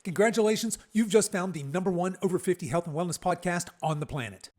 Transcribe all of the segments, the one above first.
Congratulations, you've just found the number one over 50 health and wellness podcast on the planet.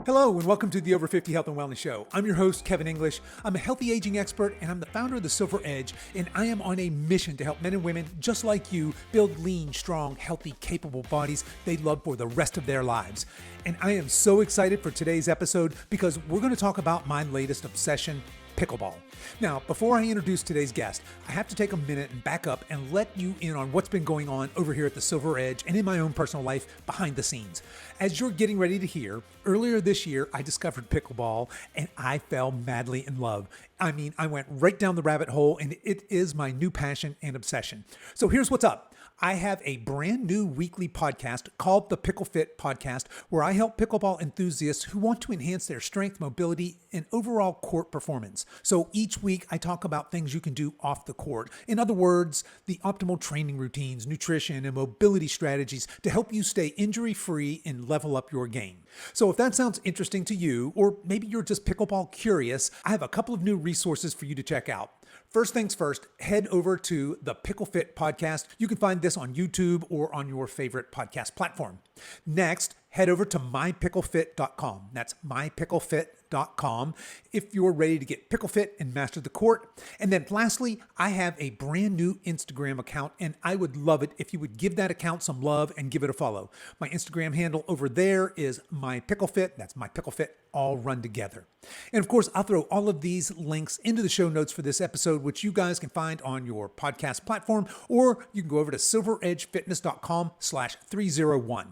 Hello and welcome to the Over 50 Health and Wellness Show. I'm your host, Kevin English. I'm a healthy aging expert and I'm the founder of The Silver Edge, and I am on a mission to help men and women just like you build lean, strong, healthy, capable bodies they love for the rest of their lives. And I am so excited for today's episode because we're going to talk about my latest obsession, pickleball. Now, before I introduce today's guest, I have to take a minute and back up and let you in on what's been going on over here at the Silver Edge and in my own personal life behind the scenes. As you're getting ready to hear, earlier this year, I discovered pickleball and I fell madly in love. I mean, I went right down the rabbit hole and it is my new passion and obsession. So here's what's up. I have a brand new weekly podcast called the Pickle Fit Podcast, where I help pickleball enthusiasts who want to enhance their strength, mobility, and overall court performance. So each week I talk about things you can do off the court. In other words, the optimal training routines, nutrition, and mobility strategies to help you stay injury-free and level up your game. So if that sounds interesting to you, or maybe you're just pickleball curious, I have a couple of new resources for you to check out. First things first, head over to the Pickle Fit Podcast. You can find this on YouTube or on your favorite podcast platform. Next, head over to mypicklefit.com. That's mypicklefit.com if you're ready to get pickle fit and master the court. And then lastly, I have a brand new Instagram account, and I would love it if you would give that account some love and give it a follow. My Instagram handle over there is mypicklefit. That's mypicklefit, all run together. And of course, I'll throw all of these links into the show notes for this episode, which you guys can find on your podcast platform, or you can go over to silveredgefitness.com/301.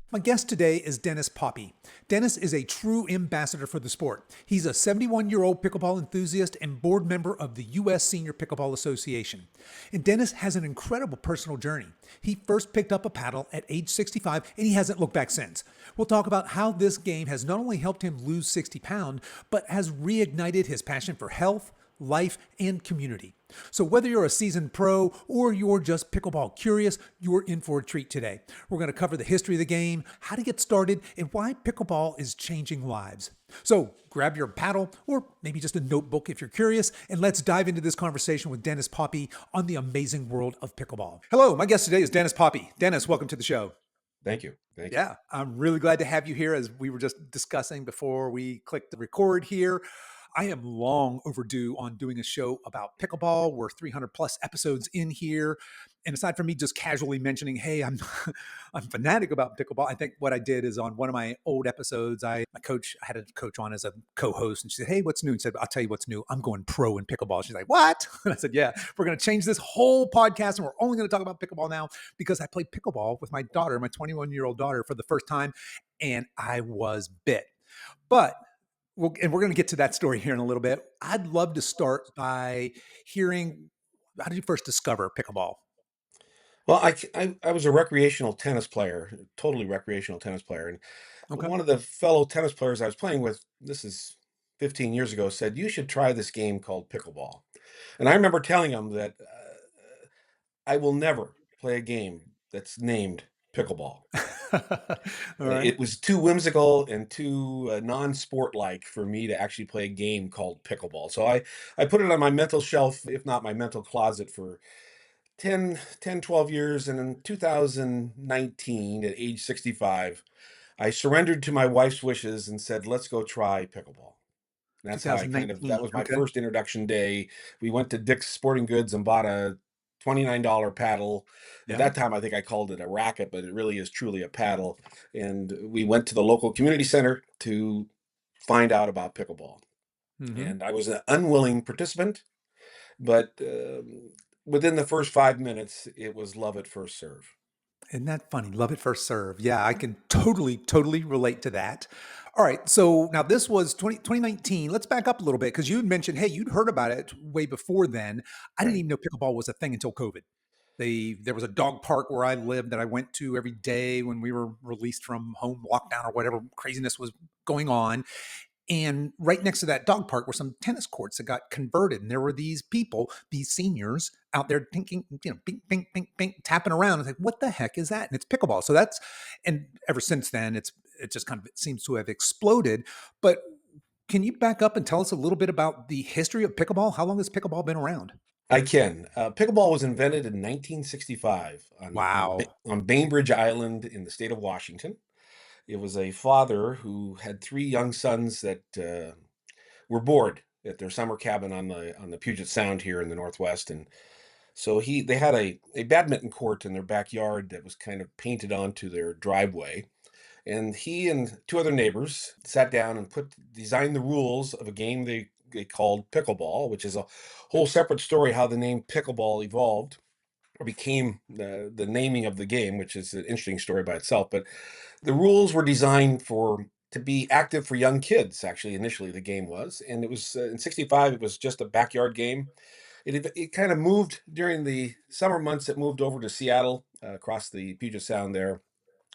My guest today is Dennis Poppe. Dennis is a true ambassador for the sport. He's a 71-year-old pickleball enthusiast and board member of the U.S. Senior Pickleball Association. And Dennis has an incredible personal journey. He first picked up a paddle at age 65, and he hasn't looked back since. We'll talk about how this game has not only helped him lose 60 pounds, but has reignited his passion for health, life, and community. So whether you're a seasoned pro or you're just pickleball curious, you're in for a treat today. We're going to cover the history of the game, how to get started, and why pickleball is changing lives. So grab your paddle or maybe just a notebook if you're curious, and let's dive into this conversation with Dennis Poppe on the amazing world of pickleball. Hello, my guest today is Dennis Poppe. Dennis, welcome to the show. Thank you. Thank you. Yeah, I'm really glad to have you here, as we were just discussing before we clicked the record here. I am long overdue on doing a show about pickleball. We're 300 plus episodes in here. And aside from me just casually mentioning, hey, I'm fanatic about pickleball, I think what I did is on one of my old episodes, I had a coach on as a co-host, and she said, hey, what's new? And said, I'll tell you what's new. I'm going pro in pickleball. She's like, what? And I said, yeah, we're going to change this whole podcast and we're only going to talk about pickleball now, because I played pickleball with my daughter, my 21-year-old daughter, for the first time, and I was bit. But and we're going to get to that story here in a little bit. I'd love to start by hearing, how did you first discover pickleball? Well, I was a recreational tennis player, totally recreational tennis player. And Okay. one of the fellow tennis players I was playing with, this is 15 years ago, said, you should try this game called pickleball. And I remember telling him that I will never play a game that's named pickleball. All right. It was too whimsical and too non-sport-like for me to actually play a game called pickleball. So I put it on my mental shelf, if not my mental closet, for 12 years. And in 2019, at age 65, I surrendered to my wife's wishes and said, let's go try pickleball. That's how that 2019. was my Okay. first introduction day. We went to Dick's Sporting Goods and bought a $29 paddle. At Yeah. that time, I think I called it a racket, but it really is truly a paddle. And we went to the local community center to find out about pickleball. Mm-hmm. And I was an unwilling participant, but within the first 5 minutes, it was love at first serve. Isn't that funny? Love at first serve. Yeah, I can totally relate to that. All right. So now this was 2019. Let's back up a little bit, because you had mentioned, hey, you'd heard about it way before then. I didn't Right. even know pickleball was a thing until COVID. There was a dog park where I lived that I went to every day when we were released from home lockdown or whatever craziness was going on. And right next to that dog park were some tennis courts that got converted. And there were these people, these seniors out there thinking, bing, bing, bing, bing, tapping around. It's like, what the heck is that? And it's pickleball. And ever since then, it just kind of seems to have exploded. But Can you back up and tell us a little bit about the history of pickleball? How long has pickleball been around? I can. Pickleball was invented in 1965 Wow. on Bainbridge Island in the state of Washington. It was a father who had three young sons that were bored at their summer cabin on the Puget Sound here in the Northwest, and so they had a badminton court in their backyard that was kind of painted onto their driveway. And he and two other neighbors sat down and designed the rules of a game they called pickleball, which is a whole separate story how the name pickleball evolved or became the naming of the game, which is an interesting story by itself. But the rules were designed to be active for young kids. Actually, initially the game was, and it was in '65. It was just a backyard game. It kind of moved during the summer months. It moved over to Seattle, across the Puget Sound there.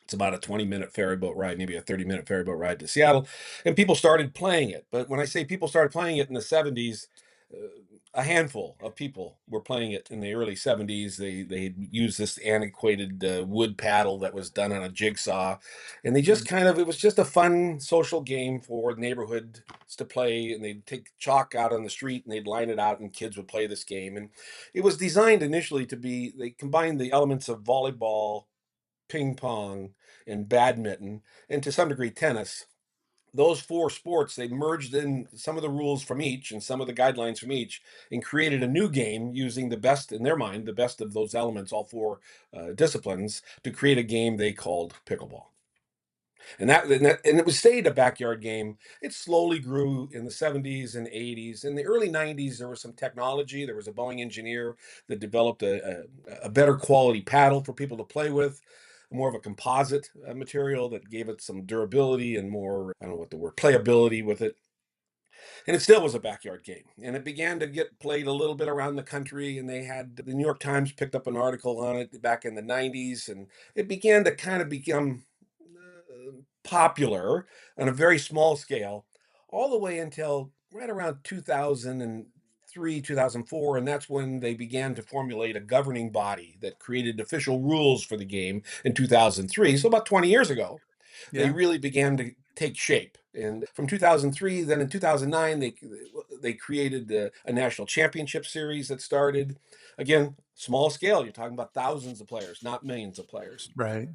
It's about a 20-minute ferry boat ride, maybe a 30-minute ferry boat ride to Seattle, and people started playing it. But when I say people started playing it in the '70s, uh, a handful of people were playing it in the early '70s. They used this antiquated wood paddle that was done on a jigsaw, and they just kind of it was just a fun social game for neighborhoods to play. And they'd take chalk out on the street and they'd line it out, and kids would play this game. And it was designed initially to be they combined the elements of volleyball, ping pong, and badminton, and to some degree tennis. Those four sports, they merged in some of the rules from each and some of the guidelines from each and created a new game using the best, in their mind, the best of those elements, all four disciplines, to create a game they called pickleball. And it was stayed a backyard game. It slowly grew in the '70s and '80s. In the early '90s, there was some technology. There was a Boeing engineer that developed a better quality paddle for people to play with, more of a composite material that gave it some durability and more, I don't know what the word, playability with it. And it still was a backyard game. And it began to get played a little bit around the country. And they had the New York Times picked up an article on it back in the '90s. And it began to kind of become popular on a very small scale, all the way until right around 2003, 2004. And that's when they began to formulate a governing body that created official rules for the game in 2003. So about 20 years ago they Yeah. really began to take shape. And from 2003, then in 2009, they created a national championship series that started. Again, small scale. You're talking about thousands of players, not millions of players. Right.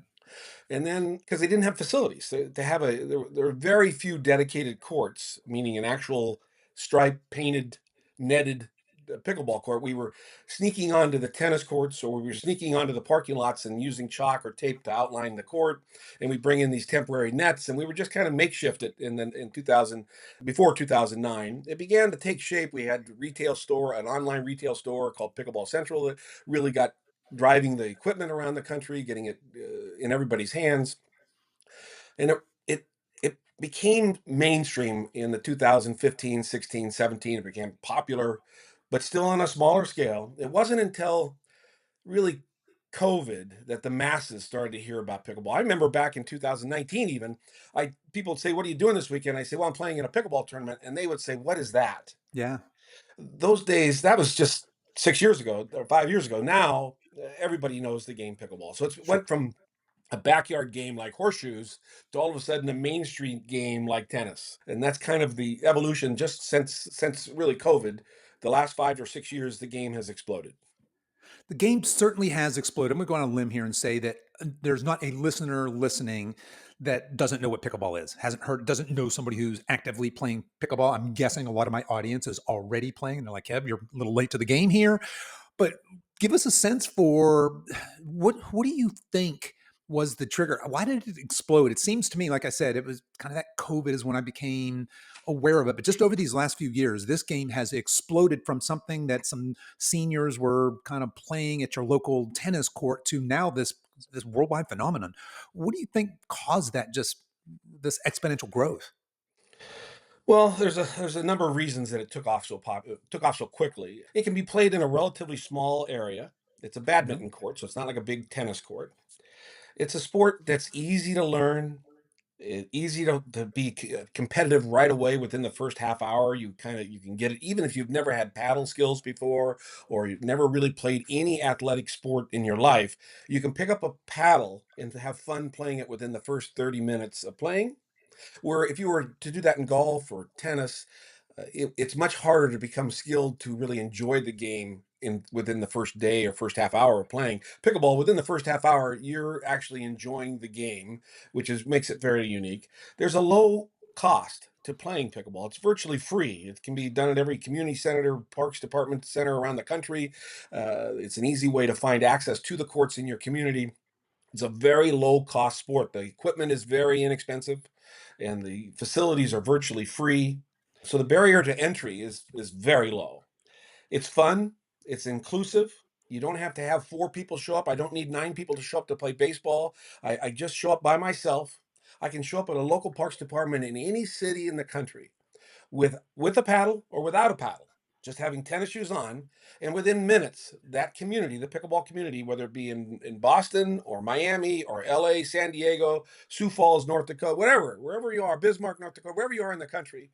And then because they didn't have facilities, to have there were very few dedicated courts, meaning an actual stripe painted, netted pickleball court. We were sneaking onto the tennis courts, or we were sneaking onto the parking lots and using chalk or tape to outline the court. And we bring in these temporary nets, and we were just kind of makeshift it. And then in 2000, before 2009, it began to take shape. We had an online retail store called Pickleball Central that really got driving the equipment around the country, getting it in everybody's hands, and it became mainstream in the 2015, 16, 17. It became popular, but still on a smaller scale. It wasn't until really COVID that the masses started to hear about pickleball. I remember back in 2019, even I people would say, "What are you doing this weekend?" I say, "Well, I'm playing in a pickleball tournament," and they would say, "What is that?" Yeah. Those days, that was just 6 years ago or 5 years ago. Now everybody knows the game pickleball. So it Sure. went from a backyard game like horseshoes to all of a sudden a mainstream game like tennis. And that's kind of the evolution just since really COVID. The last 5 or 6 years, the game has exploded. The game certainly has exploded. I'm going to go on a limb here and say that there's not a listener listening that doesn't know what pickleball is, hasn't heard, doesn't know somebody who's actively playing pickleball. I'm guessing a lot of my audience is already playing. And they're like, Kev, you're a little late to the game here. But give us a sense for what do you think was the trigger? Why did it explode? It seems to me, like I said, it was kind of that COVID is when I became aware of it. But just over these last few years, this game has exploded from something that some seniors were kind of playing at your local tennis court to now this worldwide phenomenon. What do you think caused that just this exponential growth? Well, there's a number of reasons that it took off so quickly. It can be played in a relatively small area. It's a Yeah. badminton court, so it's not like a big tennis court. It's a sport that's easy to learn. Easy to be competitive right away within the first half hour. You can get it even if you've never had paddle skills before or you've never really played any athletic sport in your life. You can pick up a paddle and to have fun playing it within the first 30 minutes of playing. Where if you were to do that in golf or tennis, it's much harder to become skilled to really enjoy the game in within the first day or first half hour of playing pickleball. Within the first half hour, you're actually enjoying the game, which is makes it very unique. There's a low cost to playing pickleball. It's virtually free. It can be done at every community center, parks department center around the country. It's an easy way to find access to the courts in your community. It's a very low cost sport. The equipment is very inexpensive and the facilities are virtually free. So the barrier to entry is very low. It's fun, it's inclusive. You don't have to have 4 people show up. I don't need 9 people to show up to play baseball. I just show up by myself. I can show up at a local parks department in any city in the country with a paddle or without a paddle, just having tennis shoes on, and within minutes, that community, the pickleball community, whether it be in Boston or Miami or LA, San Diego, Sioux Falls, North Dakota, whatever, wherever you are, Bismarck, North Dakota, wherever you are in the country,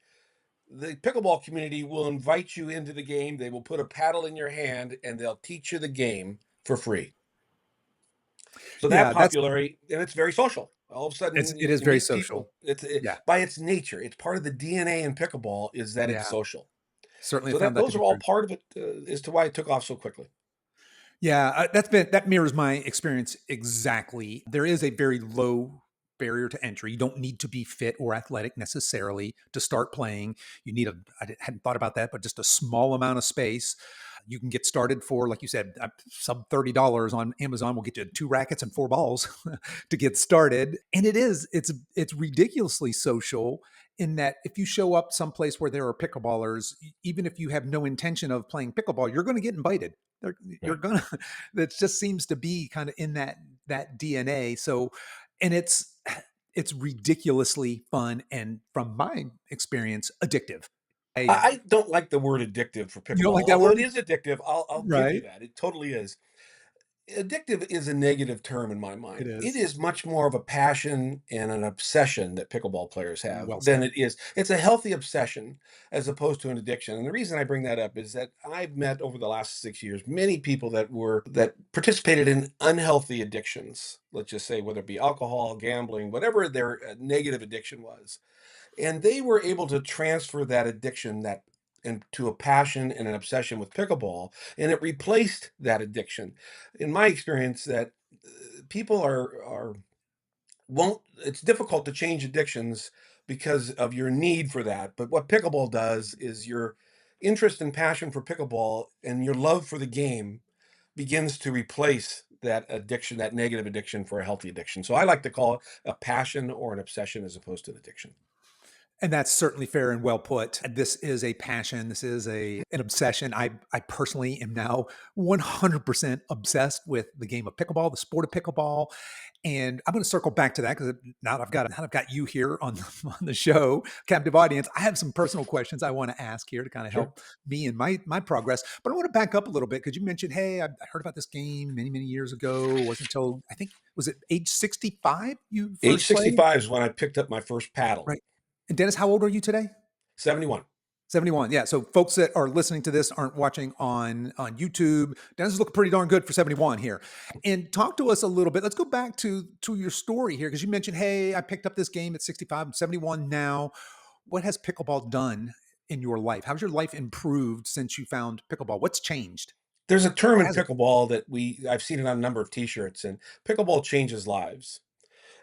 the pickleball community will invite you into the game. They will put a paddle in your hand and they'll teach you the game for free. So that Yeah, that's popularity, and it's very social. All of a it's sudden, it you, is you very meet social. people. Yeah. By its nature, it's part of the DNA in pickleball is that it's Yeah. social. Certainly So have found that that to those be are all true. part of it, as to why it took off so quickly. Yeah, that mirrors my experience exactly. There is a very low barrier to entry. You don't need to be fit or athletic necessarily to start playing. You need hadn't thought about that, but just a small amount of space. You can get started for, like you said, sub $30 on Amazon will get you 2 rackets and 4 balls to get started. And it's ridiculously social in that if you show up someplace where there are pickleballers, even if you have no intention of playing pickleball, you're going to get invited. You're Right. gonna. That just seems to be kind of in that DNA. So, and it's ridiculously fun and from my experience addictive. I don't like the word addictive for You don't like pickleball, that although it word? is addictive. I'll give you Right. that. It totally is. Addictive is a negative term in my It mind. It is. is much more of a passion and an obsession that pickleball players have Well than said. it is. It's a healthy obsession as opposed to an addiction. And the reason I bring that up is that I've met over the last 6 years many people that participated in unhealthy addictions. Let's just say whether it be alcohol, gambling, whatever their negative addiction was, and they were able to transfer that addiction that into a passion and an obsession with pickleball, and it replaced that addiction. In my experience, that people are won't it's difficult to change addictions because of your need for that. But what pickleball does is your interest and passion for pickleball and your love for the game begins to replace that addiction, that negative addiction, for a healthy addiction. So I like to call it a passion or an obsession as opposed to an addiction. And that's certainly fair and well put. This is a passion. This is a an obsession. I personally am now 100% obsessed with the game of pickleball, the sport of pickleball. And I'm going to circle back to that because now I've got you here on on the show, captive audience. I have some personal questions I want to ask here to kind of Sure. help me in my progress. But I want to back up a little bit because you mentioned, hey, I heard about this game many years ago. It wasn't until I think was it age 65 you Age first played, 65 is when I picked up my first paddle. right? And Dennis, how old are you today? 71. 71. Yeah. So folks that are listening to this aren't watching on YouTube. Dennis is looking pretty darn good for 71 here. And talk to us a little bit. Let's go back to your story here because you mentioned, hey, I picked up this game at 65. I'm 71 now. What has pickleball done in your life? How's your life improved since you found pickleball? What's changed? There's a term Or in has it? pickleball that I've seen it on a number of t-shirts, and pickleball changes lives.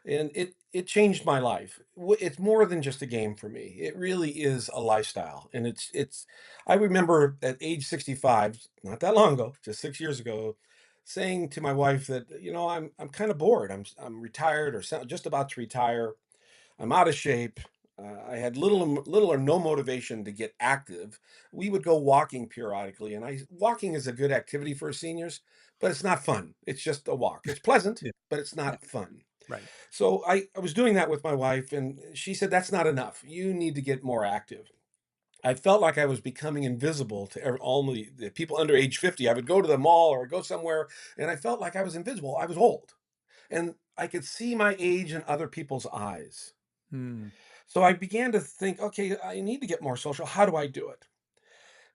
And it changed my life. It's more than just a game for me. It really is a lifestyle, and it's. I remember at age 65, not that long ago, just 6 years ago, saying to my wife that I'm kind of bored. I'm retired or just about to retire. I'm out of shape. I had little or no motivation to get active. We would go walking periodically, and walking is a good activity for seniors, but it's not fun. It's just a walk. It's pleasant, Yeah. but it's Yeah. not fun. Right. So I was doing that with my wife, and she said, "That's not enough. You need to get more active." I felt like I was becoming invisible to only the people under age 50. I would go to the mall or go somewhere, and I felt like I was invisible. I was old, and I could see my age in other people's eyes. Hmm. So I began to think, okay, I need to get more social. How do I do it?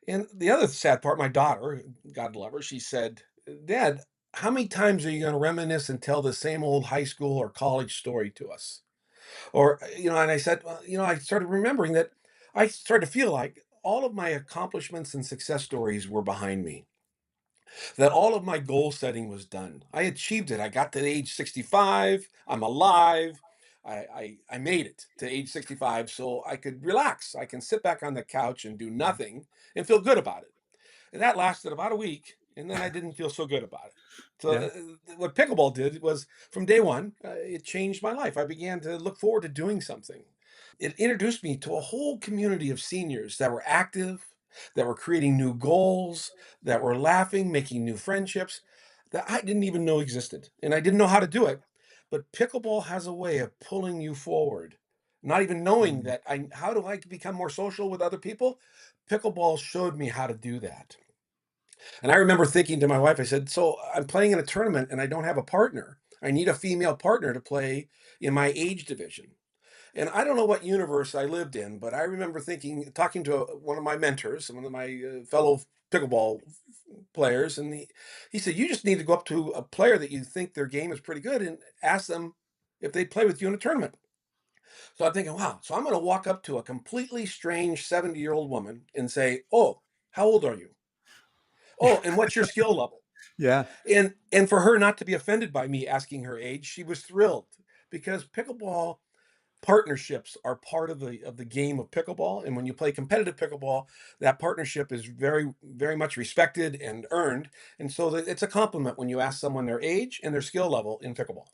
And the other sad part, my daughter, God love her, she said, "Dad, how many times are you going to reminisce and tell the same old high school or college story to us?" Or, and I said, well, I started remembering that I started to feel like all of my accomplishments and success stories were behind me, that all of my goal setting was done. I achieved it. I got to age 65. I'm alive. I made it to age 65 so I could relax. I can sit back on the couch and do nothing and feel good about it. And that lasted about a week. And then I didn't feel so good about it. So, Yeah. what pickleball did was from day one, it changed my life. I began to look forward to doing something. It introduced me to a whole community of seniors that were active, that were creating new goals, that were laughing, making new friendships that I didn't even know existed. And I didn't know how to do it. But pickleball has a way of pulling you forward, not even knowing Mm. that how do I become more social with other people? Pickleball showed me how to do that. And I remember thinking to my wife, I said, so I'm playing in a tournament and I don't have a partner. I need a female partner to play in my age division. And I don't know what universe I lived in, but I remember thinking, talking to one of my mentors, one of my fellow pickleball players, and he said, "You just need to go up to a player that you think their game is pretty good and ask them if they play with you in a tournament." So I'm thinking, wow. So I'm going to walk up to a completely strange 70-year-old woman and say, "Oh, how old are you? Oh, and what's your skill level?" Yeah. And for her not to be offended by me asking her age, she was thrilled because pickleball partnerships are part of the game of pickleball, and when you play competitive pickleball, that partnership is very very much respected and earned, and so it's a compliment when you ask someone their age and their skill level in pickleball.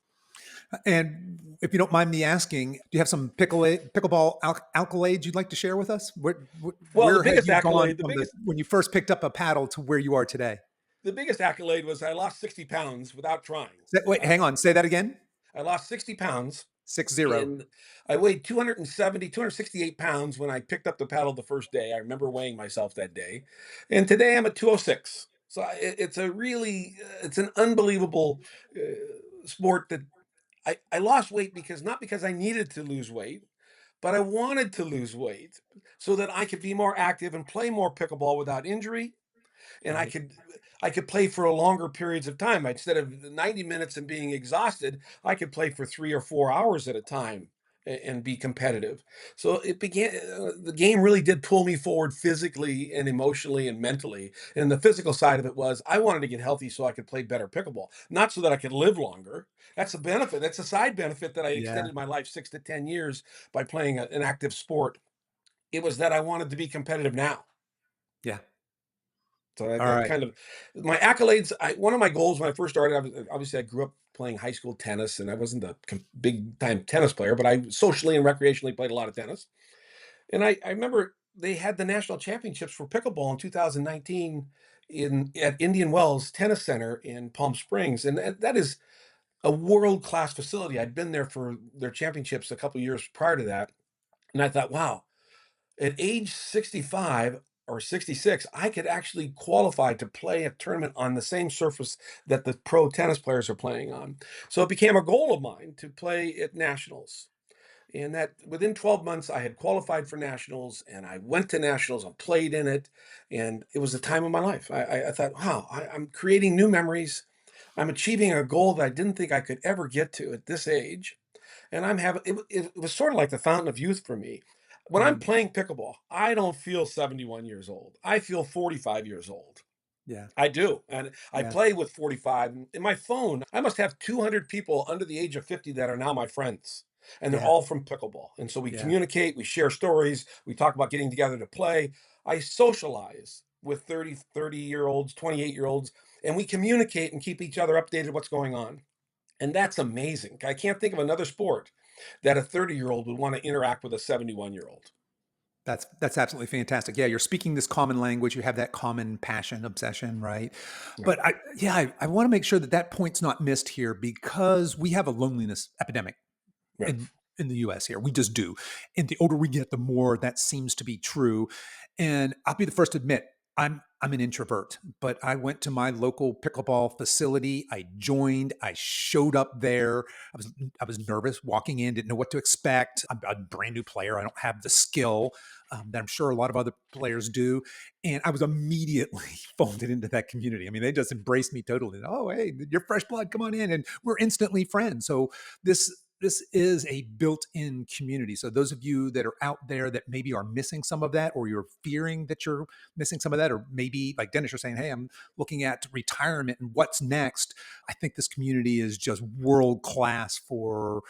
And if you don't mind me asking, do you have some pickleball accolades you'd like to share with us? Well, the Where have biggest you gone accolade the from biggest when you first picked up a paddle to where you are today? the biggest accolade was I lost 60 pounds without trying. Wait, hang on. Say that again. I lost 60 pounds. 60. In I weighed 268 pounds when I picked up the paddle the first day. I remember weighing myself that day. And today I'm at 206. So it's a really, it's an unbelievable sport that I lost weight because not because I needed to lose weight, but I wanted to lose weight so that I could be more active and play more pickleball without injury, and I Right. could I could play for a longer periods of time. Instead of 90 minutes and being exhausted, I could play for 3 or 4 hours at a time and be competitive. So the game really did pull me forward physically and emotionally and mentally. And the physical side of it was I wanted to get healthy so I could play better pickleball, not so that I could live longer. That's a benefit. That's a side benefit that I Yeah. extended my life 6 to 10 years by playing an active sport. It was that I wanted to be competitive now. Yeah. So All that right. kind of my accolades. One of my goals when I first started, obviously I grew up playing high school tennis, and I wasn't a big time tennis player, but I socially and recreationally played a lot of tennis. And I remember they had the national championships for pickleball in 2019 in at Indian Wells Tennis Center in Palm Springs, and that is a world class facility. I'd been there for their championships a couple years prior to that, and I thought, wow, at age 65 or 66, I could actually qualify to play a tournament on the same surface that the pro tennis players are playing on. So it became a goal of mine to play at nationals. And that within 12 months, I had qualified for nationals and I went to nationals and played in it. And it was the time of my life. I thought, wow, I'm creating new memories. I'm achieving a goal that I didn't think I could ever get to at this age, and I'm having it was sort of like the fountain of youth for me. When I'm Mm. playing pickleball, I don't feel 71 years old. I feel 45 years old. Yeah. I do. And I Yeah. play with 45. In my phone, I must have 200 people under the age of 50 that are now my friends. And they're Yeah. all from pickleball. And so we Yeah. communicate, we share stories, we talk about getting together to play. I socialize with 30-year olds, 28-year olds, and we communicate and keep each other updated what's going on. And that's amazing. I can't think of another sport that a 30-year-old would want to interact with a 71-year-old. That's absolutely fantastic. Yeah, you're speaking this common language. You have that common passion, obsession, right? Right. But I want to make sure that that point's not missed here because we have a loneliness epidemic Right. in the US here. We just do. And the older we get, the more that seems to be true. And I'll be the first to admit, I'm an introvert, but I went to my local pickleball facility. I joined, I showed up there. I was nervous walking in, didn't know what to expect. I'm a brand new player. I don't have the skill that I'm sure a lot of other players do. And I was immediately folded into that community. I mean, they just embraced me totally. Oh, hey, you're fresh blood. Come on in. And we're instantly friends. So this this is a built-in community. So those of you that are out there that maybe are missing some of that, or you're fearing that you're missing some of that, or maybe like Dennis, you're saying, hey, I'm looking at retirement and what's next. I think this community is just world class for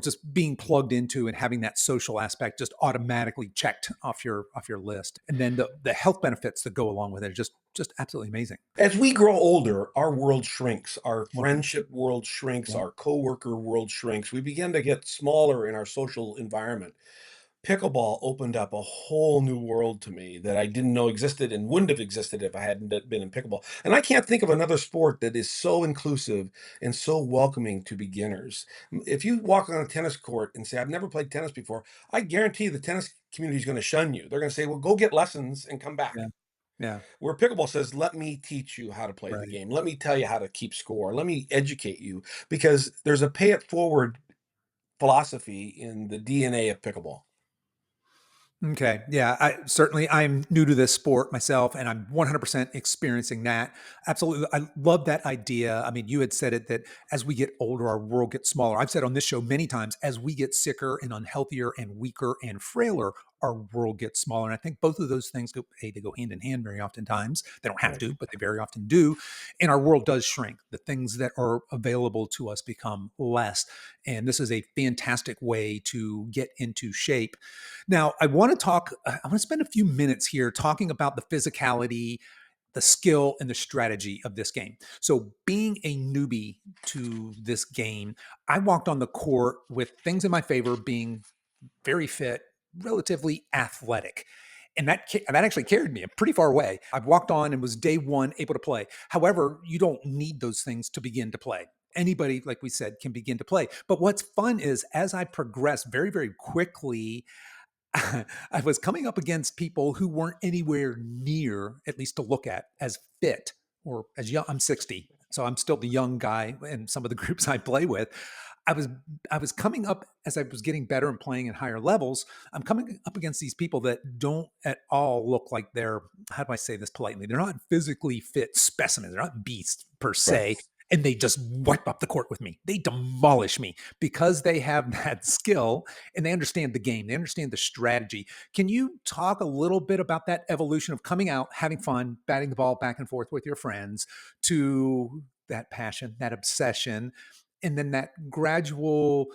just being plugged into and having that social aspect just automatically checked off your list. And then the health benefits that go along with it are just absolutely amazing. As we grow older, our world shrinks, our 100%. friendship world shrinks, Yeah. our coworker world shrinks. We begin to get smaller in our social environment. Pickleball opened up a whole new world to me that I didn't know existed and wouldn't have existed if I hadn't been in pickleball. And I can't think of another sport that is so inclusive and so welcoming to beginners. If you walk on a tennis court and say, I've never played tennis before, I guarantee the tennis community is going to shun you. They're going to say, well, go get lessons and come Yeah. back. Yeah. Where pickleball says, let me teach you how to play the Right. game. Let me tell you how to keep score. Let me educate you because there's a pay it forward philosophy in the DNA of pickleball. Okay. Yeah. I'm new to this sport myself, and I'm 100% experiencing that. Absolutely. I love that idea. I mean, you had said it that as we get older, our world gets smaller. I've said on this show many times, as we get sicker and unhealthier and weaker and frailer, our world gets smaller. And I think both of those things they go hand in hand very oftentimes. They don't have Right. to, but they very often do. And our world does shrink. The things that are available to us become less. And this is a fantastic way to get into shape. Now, I want to spend a few minutes here talking about the physicality, the skill, and the strategy of this game. So, being a newbie to this game, I walked on the court with things in my favor being very fit, relatively athletic. And that actually carried me a pretty far way. I walked on and was day one able to play. However, you don't need those things to begin to play. Anybody, like we said, can begin to play. But what's fun is as I progress very, very quickly, I was coming up against people who weren't anywhere near, at least to look at, as fit or as young. I'm 60, so I'm still the young guy in some of the groups I play with. I was I was coming up as I was getting better and playing at higher levels. I'm coming up against these people that don't at all look like they're, how do I say this politely? They're not physically fit specimens. They're not beasts per Right. se. And they just wipe up the court with me. They demolish me because they have that skill and they understand the game. They understand the strategy. Can you talk a little bit about that evolution of coming out, having fun, batting the ball back and forth with your friends, to that passion, that obsession, and then that gradual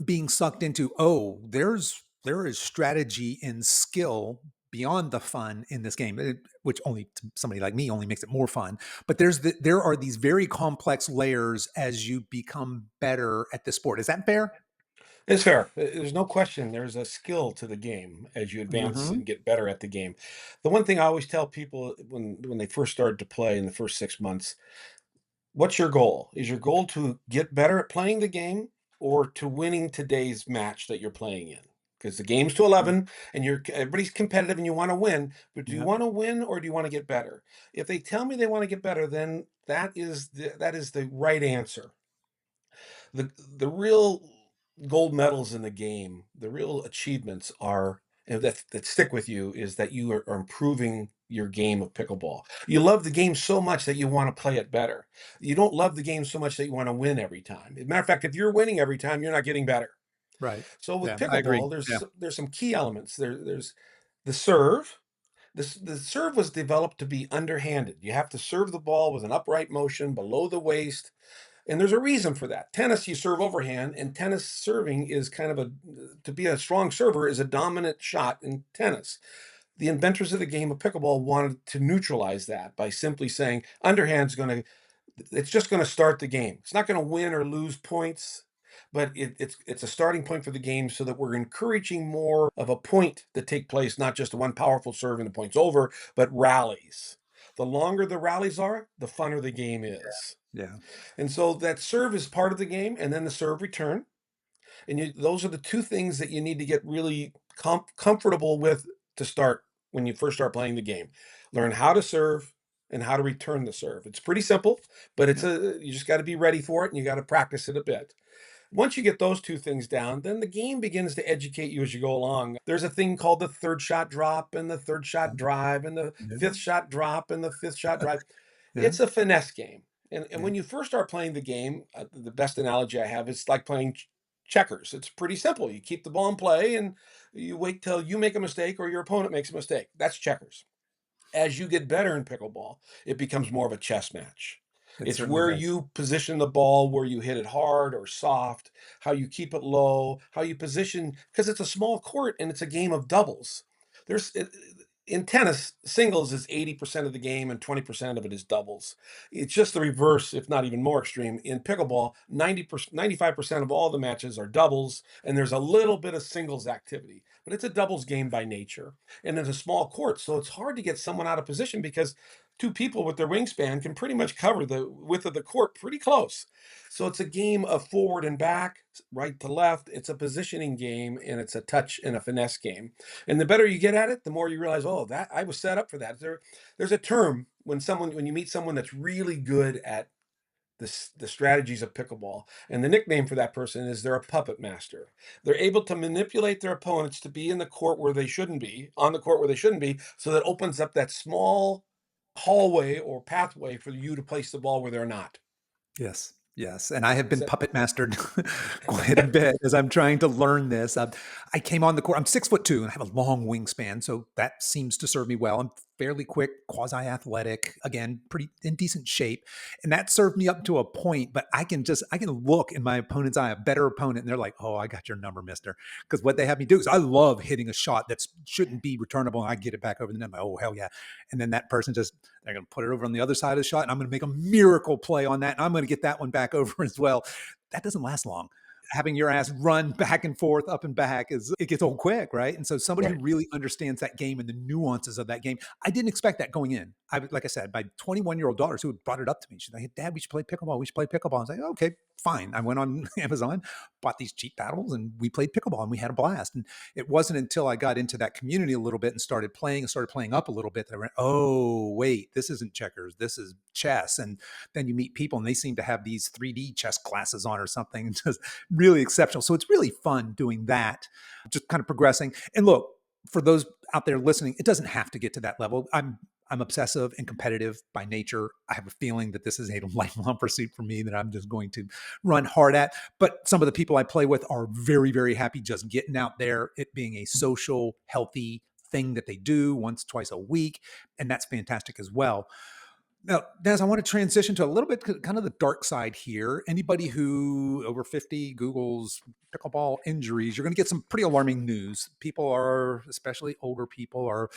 being sucked into, oh, there is strategy and skill beyond the fun in this game, which only to somebody like me only makes it more fun. But there are these very complex layers as you become better at this sport. Is that fair? It's fair. There's no question there's a skill to the game as you advance Hmm. and get better at the game. The one thing I always tell people when they first started to play in the first 6 months, what's your goal? Is your goal to get better at playing the game or to winning today's match that you're playing in? Because the game's to 11 and everybody's competitive and you want to win, but do you Yeah. want to win or do you want to get better? If they tell me they want to get better, then that is the right answer. The real gold medals in the game, the real achievements are and that stick with you is that you are improving your game of pickleball. You love the game so much that you want to play it better. You don't love the game so much that you want to win every time. As a matter of fact, if you're winning every time, you're not getting better. Right. So with Yeah, I agree. pickleball, Yeah. there's some key elements. There's the serve. The serve was developed to be underhanded. You have to serve the ball with an upright motion below the waist, and there's a reason for that. Tennis, you serve overhand, and tennis serving is kind of to be a strong server is a dominant shot in tennis. The inventors of the game of pickleball wanted to neutralize that by simply saying underhand's going to, it's just going to start the game. It's not going to win or lose points, but it's a starting point for the game so that we're encouraging more of a point to take place, not just one powerful serve and the point's over, but rallies. The longer the rallies are, the funner the game is. Yeah. And so that serve is part of the game, and then the serve return. And those are the two things that you need to get really comfortable with to start when you first start playing the game. Learn how to serve and how to return the serve. It's pretty simple, but Yeah. you just got to be ready for it and you got to practice it a bit. Once you get those two things down, then the game begins to educate you as you go along. There's a thing called the third shot drop and the third shot drive and the Yeah. fifth shot drop and the fifth shot drive. Yeah. It's a finesse game. And Yeah. when you first start playing the game, the best analogy I have is like playing checkers. It's pretty simple. You keep the ball in play and you wait till you make a mistake or your opponent makes a mistake. That's checkers. As you get better in pickleball, it becomes more of a chess match. It It's certainly where does. you position the ball, where you hit it hard or soft, how you keep it low, how you position, because it's a small court and it's a game of doubles. There's in tennis, singles is 80% of the game and 20% of it is doubles. It's just the reverse, if not even more extreme. In pickleball, 90%, 95% of all the matches are doubles, and there's a little bit of singles activity, but it's a doubles game by nature and it's a small court. So it's hard to get someone out of position because two people with their wingspan can pretty much cover the width of the court pretty close. So it's a game of forward and back, right to left. It's a positioning game and it's a touch and a finesse game. And the better you get at it, the more you realize, oh, that I was set up for that. There's a term when you meet someone that's really good at the strategies of pickleball. And the nickname for that person is they're a puppet master. They're able to manipulate their opponents to be in the court where they shouldn't be, on the court where they shouldn't be, so that opens up that small hallway or pathway for you to place the ball where they're not. Yes. Yes. And I have Is been that puppet mastered quite a bit as I'm trying to learn this. I came on the court. I'm 6'2" and I have a long wingspan. So that seems to serve me well. I'm fairly quick, quasi athletic, again, pretty in decent shape. And that served me up to a point, but I can look in my opponent's eye, a better opponent, and they're like, oh, I got your number, mister. Because what they have me do is I love hitting a shot that shouldn't be returnable. And I get it back over the net. I'm like, oh, hell yeah. And then that person just, they're going to put it over on the other side of the shot, and I'm going to make a miracle play on that, and I'm going to get that one back over as well. That doesn't last long. Having your ass run back and forth, up and back, is it gets old quick, right? And so somebody who right? really understands that game and the nuances of that game, I didn't expect that going in. Like I said, my 21-year-old daughters who had brought it up to me, she's like, "Dad, we should play pickleball. We should play pickleball." I was like, "Okay, fine." I went on Amazon, bought these cheap paddles, and we played pickleball, and we had a blast. And it wasn't until I got into that community a little bit and started playing up a little bit that I went, oh, wait, this isn't checkers. This is chess. And then you meet people and they seem to have these 3D chess classes on or something. And just really exceptional. So it's really fun doing that, just kind of progressing. And look, for those out there listening, it doesn't have to get to that level. I'm obsessive and competitive by nature. I have a feeling that this is a lifelong pursuit for me that I'm just going to run hard at. But some of the people I play with are very, very happy just getting out there, it being a social, healthy thing that they do once, twice a week. And that's fantastic as well. Now, Naz, I want to transition to a little bit kind of the dark side here. Anybody who over 50 Googles pickleball injuries, you're going to get some pretty alarming news. People are, especially older people, are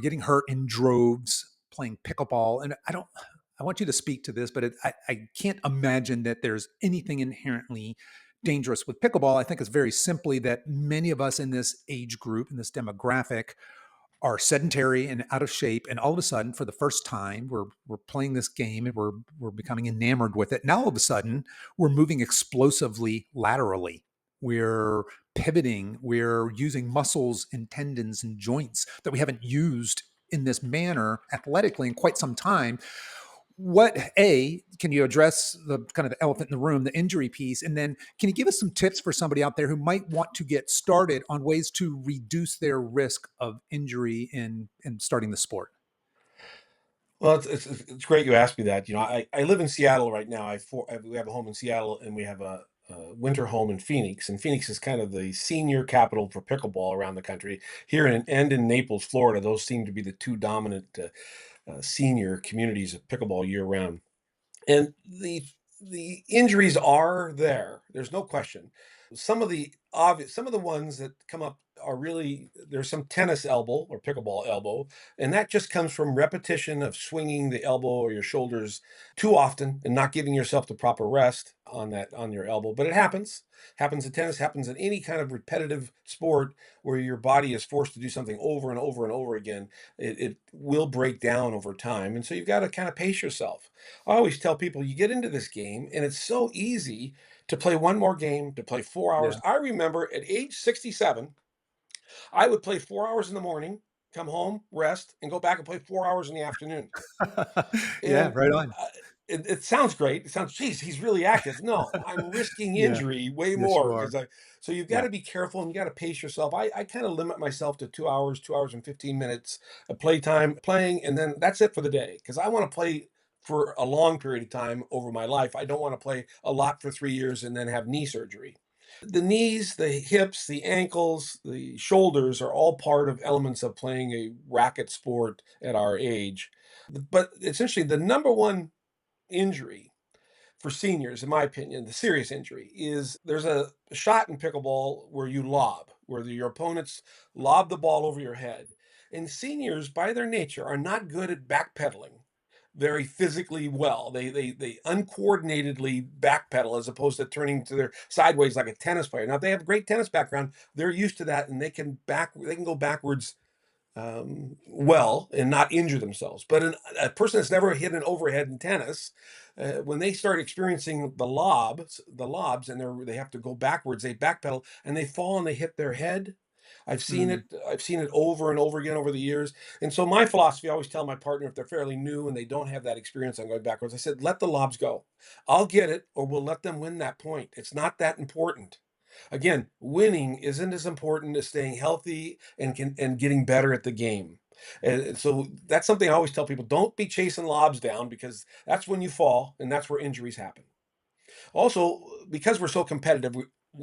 getting hurt in droves playing pickleball. And I want you to speak to this, but I can't imagine that there's anything inherently dangerous with pickleball. I think it's very simply that many of us in this age group, in this demographic, are sedentary and out of shape, and all of a sudden, for the first time, we're playing this game and we're becoming enamored with it. Now all of a sudden, we're moving explosively laterally. We're pivoting. We're using muscles and tendons and joints that we haven't used in this manner athletically in quite some time. What A, can you address the kind of the elephant in the room, the injury piece? And then can you give us some tips for somebody out there who might want to get started on ways to reduce their risk of injury in starting the sport? Well, it's great you asked me that. I live in Seattle right now. We have a home in Seattle and we have a winter home in Phoenix. And Phoenix is kind of the senior capital for pickleball around the country. Here in Naples, Florida, those seem to be the two dominant senior communities of pickleball year round. And the injuries are there. There's no question. Some of the ones that come up are really there's some tennis elbow or pickleball elbow, and that just comes from repetition of swinging the elbow or your shoulders too often and not giving yourself the proper rest on your elbow. But it happens. Happens in tennis, happens in any kind of repetitive sport where your body is forced to do something over and over and over again. It will break down over time. And so you've got to kind of pace yourself. I always tell people you get into this game and it's so easy to play one more game, to play 4 hours. Yeah. I remember at age 67, I would play 4 hours in the morning, come home, rest, and go back and play 4 hours in the afternoon. Yeah, And right on. it sounds great. It sounds, geez, he's really active. No, I'm risking Yeah. injury way Yes, you more are. so you've got Yeah. to be careful and you got to pace yourself. I kind of limit myself to 2 hours, 2 hours and 15 minutes of playtime playing, and then that's it for the day because I want to play for a long period of time over my life. I don't want to play a lot for 3 years and then have knee surgery. The knees, the hips, the ankles, the shoulders are all part of elements of playing a racket sport at our age. But essentially, the number one injury for seniors, in my opinion, the serious injury is there's a shot in pickleball where you lob, where your opponents lob the ball over your head. And seniors, by their nature, are not good at backpedaling very physically well. They uncoordinatedly backpedal as opposed to turning to their sideways like a tennis player. Now, if they have a great tennis background, they're used to that and they can go backwards well and not injure themselves. But a person that's never hit an overhead in tennis, when they start experiencing the lobs, and they have to go backwards, they backpedal and they fall and they hit their head. I've seen Mm, it. I've seen it over and over again over the years. And so my philosophy, I always tell my partner if they're fairly new and they don't have that experience on going backwards, I said, let the lobs go. I'll get it, or we'll let them win that point. It's not that important. Again, winning isn't as important as staying healthy and getting better at the game. And so that's something I always tell people: don't be chasing lobs down because that's when you fall and that's where injuries happen. Also, because we're so competitive,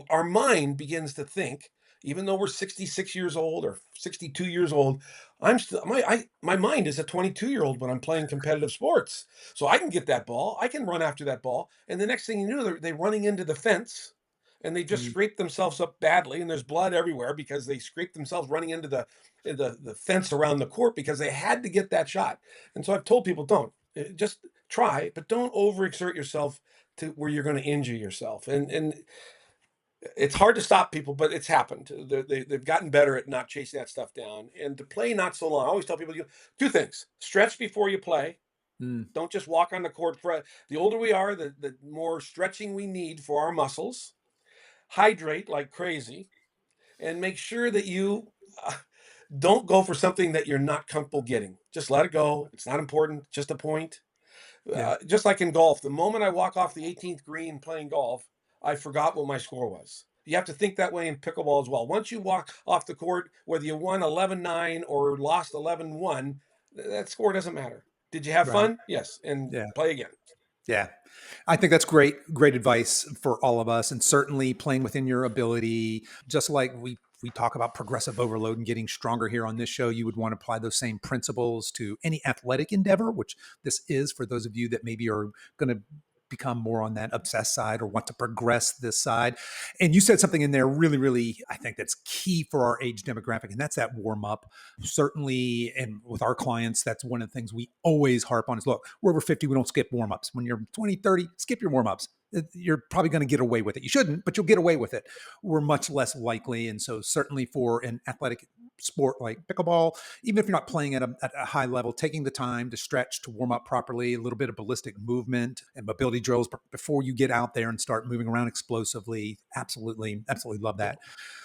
our mind begins to think, even though we're 66 years old or 62 years old, my mind is a 22-year-old when I'm playing competitive sports. So I can get that ball, I can run after that ball, and the next thing you know, they're running into the fence and they just mm, scrape themselves up badly, and there's blood everywhere because they scraped themselves running into the fence around the court because they had to get that shot. And so I've told people, don't just try, but don't overexert yourself to where you're going to injure yourself. And it's hard to stop people, but it's happened. They've gotten better at not chasing that stuff down and to play not so long. I always tell people, two things: stretch before you play. mm. Don't just walk on the court. The older we are, the more stretching we need for our muscles. Hydrate like crazy, and make sure that you don't go for something that you're not comfortable getting. Just let it go. It's not important. Just a point. Yeah, Just like in golf, the moment I walk off the 18th green playing golf, I forgot what my score was. You have to think that way in pickleball as well. Once you walk off the court, whether you won 11-9 or lost 11-1, that score doesn't matter. Did you have right. fun? Yes. And Yeah. play again. Yeah. I think that's great advice for all of us, and certainly playing within your ability. Just like we talk about progressive overload and getting stronger here on this show, you would want to apply those same principles to any athletic endeavor, which this is for those of you that maybe are going to become more on that obsessed side or want to progress this side. And you said something in there really, I think that's key for our age demographic, and that's that warm up. Certainly, and with our clients, that's one of the things we always harp on is, look, we're over 50, we don't skip warm-ups. When you're 20, 30, skip your warm-ups. You're probably going to get away with it. You shouldn't, but you'll get away with it. We're much less likely. And so certainly for an athletic sport like pickleball, even if you're not playing at a high level, taking the time to stretch, to warm up properly, a little bit of ballistic movement and mobility drills before you get out there and start moving around explosively. Absolutely love that.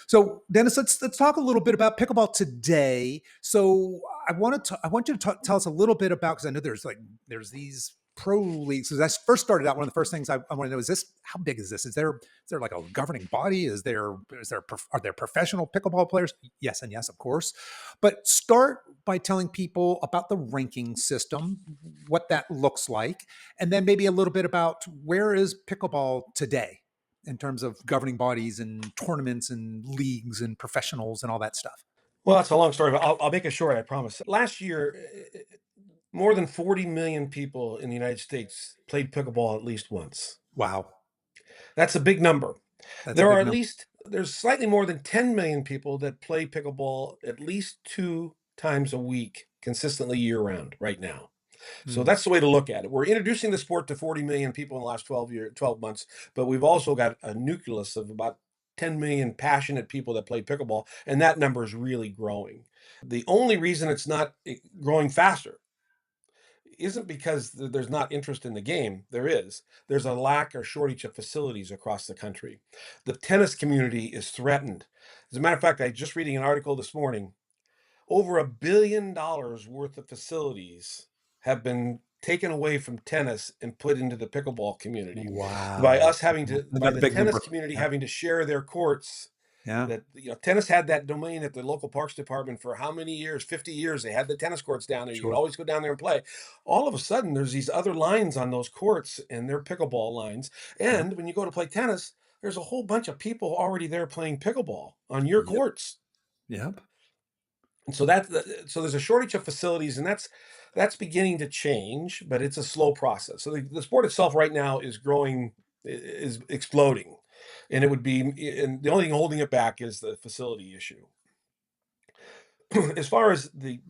So, Dennis, let's talk a little bit about pickleball today. So, I want you to tell us a little bit about, because I know there's these pro leagues. Because I first started out, one of the first things I want to know is this: how big is this? Is there like a governing body? Are there professional pickleball players? Yes, and yes, of course. But start by telling people about the ranking system, what that looks like, and then maybe a little bit about where is pickleball today in terms of governing bodies and tournaments and leagues and professionals and all that stuff. Well, that's a long story, but I'll make it short, I promise. Last year, more than 40 million people in the United States played pickleball at least once. Wow, That's a big number. that's a There are big at number. least there's slightly more than 10 million people that play pickleball at least 2 times a week consistently year round right now. So Mm, that's the way to look at it. We're introducing the sport to 40 million people in the last 12 months, but we've also got a nucleus of about 10 million passionate people that play pickleball, and that number is really growing. The only reason it's not growing faster isn't because there's not interest in the game. There is. There's a lack or shortage of facilities across the country. The tennis community is threatened. As a matter of fact, I just reading an article this morning. Over $1 billion worth of facilities have been taken away from tennis and put into the pickleball community by wow, us having to by another the big tennis number. community Yeah. having to share their courts Yeah. That, tennis had that domain at the local parks department for how many years? 50 years. They had the tennis courts down there. You could Sure. always go down there and play. All of a sudden, there's these other lines on those courts, and they're pickleball lines. Yep. And when you go to play tennis, there's a whole bunch of people already there playing pickleball on your Yep. courts. Yep. And so so there's a shortage of facilities, and that's beginning to change, but it's a slow process. So the sport itself right now is growing, is exploding, and and the only thing holding it back is the facility issue. As far as the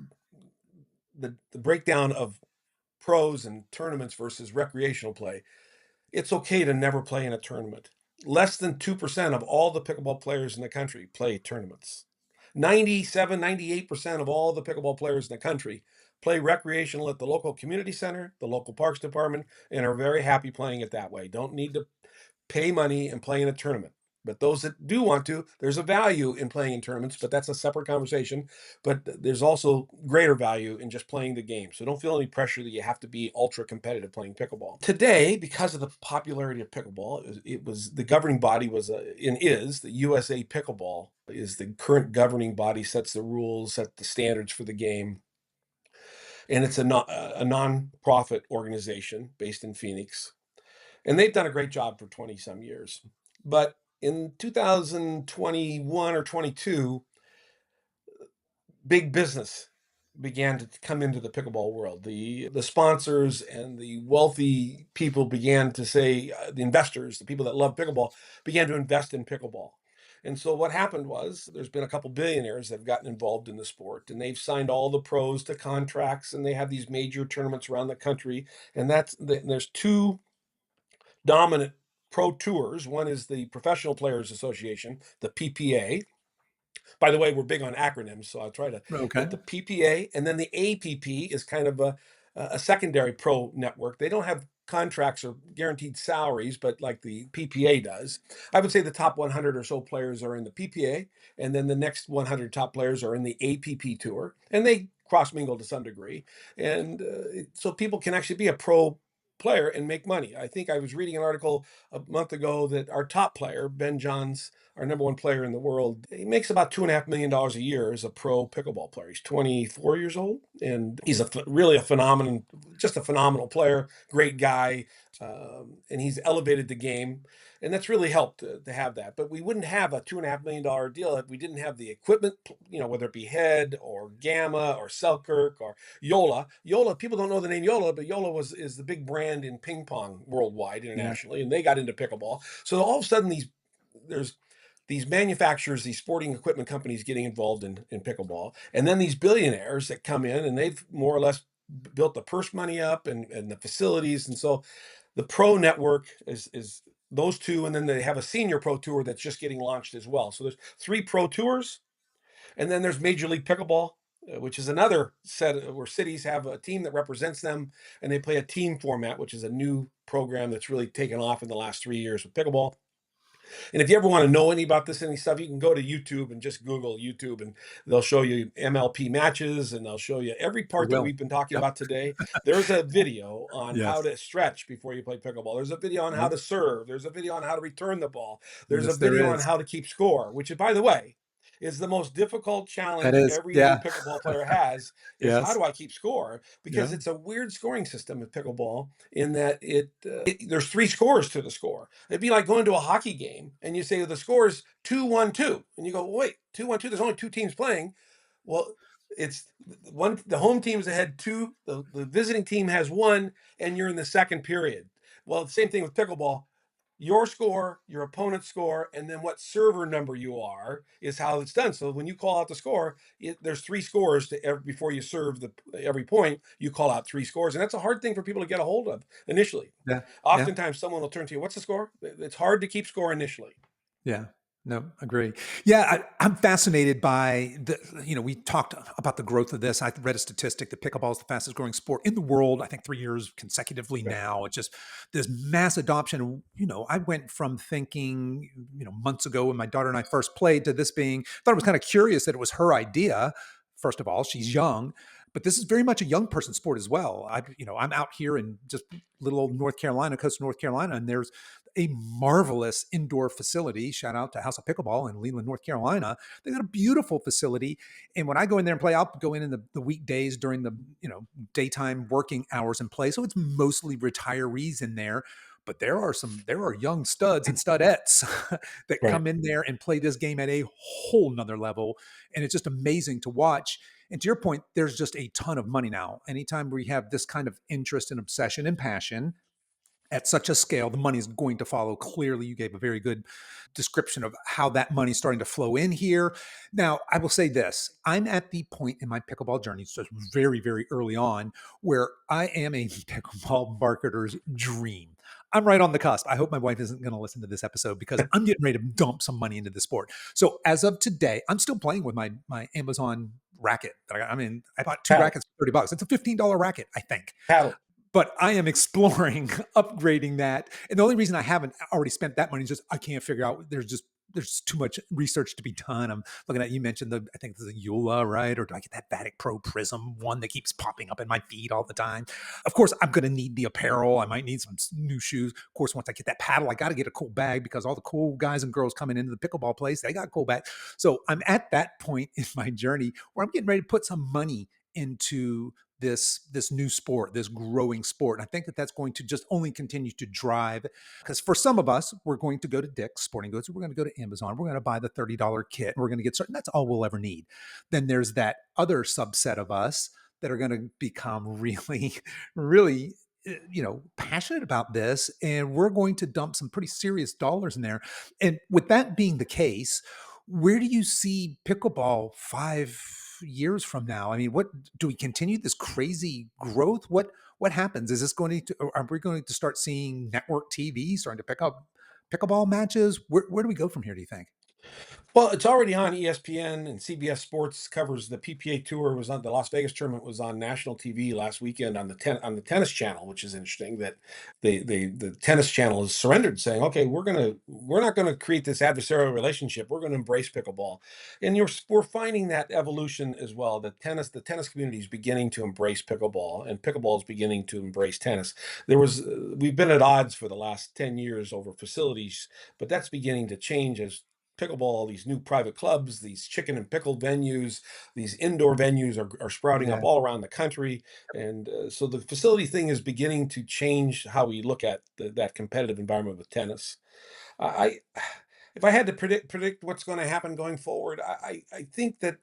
breakdown of pros and tournaments versus recreational play, it's okay to never play in a tournament. Less than 2% of all the pickleball players in the country play tournaments. 97, 98% of all the pickleball players in the country play recreational at the local community center, the local parks department, and are very happy playing it that way. Don't need to pay money and play in a tournament. But those that do want to, there's a value in playing in tournaments, but that's a separate conversation. But there's also greater value in just playing the game. So don't feel any pressure that you have to be ultra competitive playing pickleball. Today, because of the popularity of pickleball, it was the governing body was and is the USA Pickleball is the current governing body, sets the rules, set the standards for the game, and it's a non-profit organization based in Phoenix, and they've done a great job for 20 some years. But in 2021 or 22, big business began to come into the pickleball world. The sponsors and the wealthy people began to say, the investors, the people that love pickleball, began to invest in pickleball. And so what happened was there's been a couple billionaires that have gotten involved in the sport, and they've signed all the pros to contracts, and they have these major tournaments around the country. And there's two dominant pro tours. One is the Professional Players Association, the PPA. By the way, we're big on acronyms, so I'll try to. Okay. But the PPA and then the APP is kind of a secondary pro network. They don't have contracts or guaranteed salaries, but like the PPA does. I would say the top 100 or so players are in the PPA, and then the next 100 top players are in the APP tour, and they cross mingle to some degree. And so people can actually be a pro player and make money. I think I was reading an article a month ago that our top player, Ben Johns, our number one player in the world, he makes about $2.5 million a year as a pro pickleball player. He's 24 years old, and he's really a phenomenon, just a phenomenal player, great guy, and he's elevated the game, and that's really helped to have that. But we wouldn't have a $2.5 million deal if we didn't have the equipment, whether it be Head or Gamma or Selkirk or Yola. Yola, people don't know the name Yola, but Yola is the big brand in ping pong worldwide, Yeah. internationally, and they got into pickleball. So all of a sudden, there's these manufacturers, these sporting equipment companies getting involved in pickleball, and then these billionaires that come in and they've more or less built the purse money up and the facilities. And so the pro network is those two, and then they have a senior pro tour that's just getting launched as well. So there's three pro tours, and then there's Major League Pickleball, which is another set where cities have a team that represents them, and they play a team format, which is a new program that's really taken off in the last 3 years with pickleball. And if you ever want to know any about any stuff, you can go to YouTube and just Google YouTube, and they'll show you MLP matches, and they'll show you every I part that will. we've been talking Yep. about today. There's a video on how Yes. to stretch before you play pickleball. There's a video on how Yep. to serve. There's a video on how to return the ball. There's a Yes, there video on is. how to keep score, which, by the way, is the most difficult That challenge is. every new Yeah. pickleball player has, is how Yes. do I keep score? Because Yeah. it's a weird scoring system with pickleball in that there's three scores to the score. It'd be like going to a hockey game and you say, well, the score is 2-1-2. And you go, well, wait, 2-1-2, there's only two teams playing. Well, it's one, the home team's ahead two, the visiting team has one, and you're in the second period. Well, the same thing with pickleball. Your score, your opponent's score, and then what server number you are is how it's done. So when you call out the score, there's three scores before you serve every point. You call out three scores, and that's a hard thing for people to get a hold of initially. Yeah. Yeah. Oftentimes, someone will turn to you, "What's the score?" It's hard to keep score initially. Yeah. No, agree. Yeah, I'm fascinated by we talked about the growth of this. I read a statistic that pickleball is the fastest growing sport in the world, I think 3 years consecutively Right. now. It's just this mass adoption. I went from thinking, months ago when my daughter and I first played to this thought it was kind of curious that it was her idea. First of all, she's young. but this is very much a young person sport as well. I'm out here in just little old North Carolina, coast of North Carolina, and there's a marvelous indoor facility. Shout out to House of Pickleball in Leland, North Carolina. They got a beautiful facility. And when I go in there and play, I'll go in the weekdays during the daytime working hours and play. So it's mostly retirees in there. But there are young studs and studettes that Right. come in there and play this game at a whole nother level. And it's just amazing to watch. And to your point, there's just a ton of money now. Anytime we have this kind of interest and obsession and passion at such a scale, the money is going to follow. Clearly, you gave a very good description of how that money's starting to flow in here. Now, I will say this. I'm at the point in my pickleball journey, so very, very early on, where I am a pickleball marketer's dream. I'm right on the cusp. I hope my wife isn't going to listen to this episode because I'm getting ready to dump some money into the sport. So as of today, I'm still playing with my Amazon racket. I bought two Paddle, rackets for $30. It's a $15 racket, I think, paddle. but I am exploring upgrading that. And the only reason I haven't already spent that money is just I can't figure out. There's too much research to be done. I'm looking at, you mentioned I think the Eula, right? Or do I get that Vatic Pro Prism one that keeps popping up in my feed all the time? Of course, I'm going to need the apparel. I might need some new shoes. Of course, once I get that paddle, I got to get a cool bag because all the cool guys and girls coming into the pickleball place, they got cool bags. So I'm at that point in my journey where I'm getting ready to put some money into this new sport, this growing sport. And I think that that's going to just only continue to drive, because for some of us, we're going to go to Dick's Sporting Goods, we're going to go to Amazon, we're going to buy the $30 kit, and we're going to get started. That's all we'll ever need. Then there's that other subset of us that are going to become really, really passionate about this, and we're going to dump some pretty serious dollars in there. And with that being the case, where do you see pickleball 5 years from now? I mean, what do we continue this crazy growth? What happens? Is this going to, are we going to start seeing network TV starting to pick up pickleball matches? Where do we go from here, do you think? Well, it's already on ESPN, and CBS Sports covers the PPA Tour. Was on the Las Vegas tournament, was on national TV last weekend on the tennis channel, which is interesting that the tennis channel has surrendered, saying, "Okay, we're not gonna create this adversarial relationship. We're gonna embrace pickleball," and we're finding that evolution as well. The tennis community is beginning to embrace pickleball, and pickleball is beginning to embrace tennis. We've been at odds for the last 10 years over facilities, but that's beginning to change as pickleball, these new private clubs, these chicken and pickle venues, these indoor venues are sprouting Yeah. up all around the country. And so the facility thing is beginning to change how we look at that competitive environment with tennis. I if I had to predict what's going to happen going forward, I think that